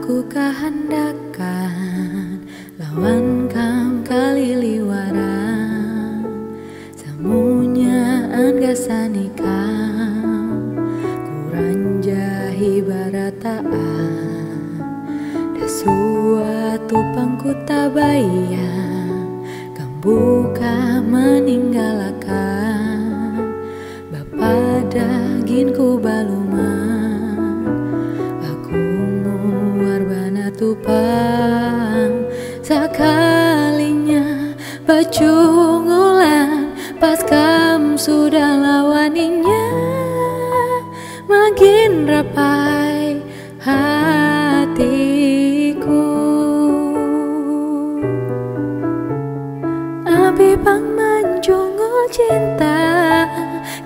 Aku kahandakan lawan kam kali liwaran samunyaan gasani kam kurang jahi barataan da suatu pangku tabayang kam buka meninggalkan bapa dagingku baluman tupang sekalinya pacungulan pas kam sudah lawaninya makin rapai hatiku. Abi pang menjungul cinta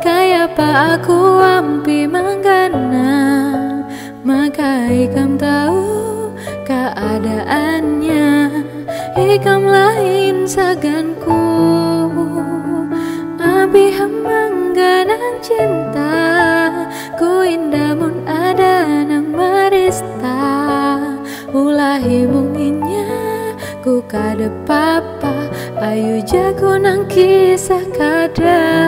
kayak apa aku ampi manggana maka ikam tahu keadaannya ikam lain saganku abi hamangganan cinta ku indamun ada nang marista ulahi munginnya ku kada papa ayu jago nang kisah kada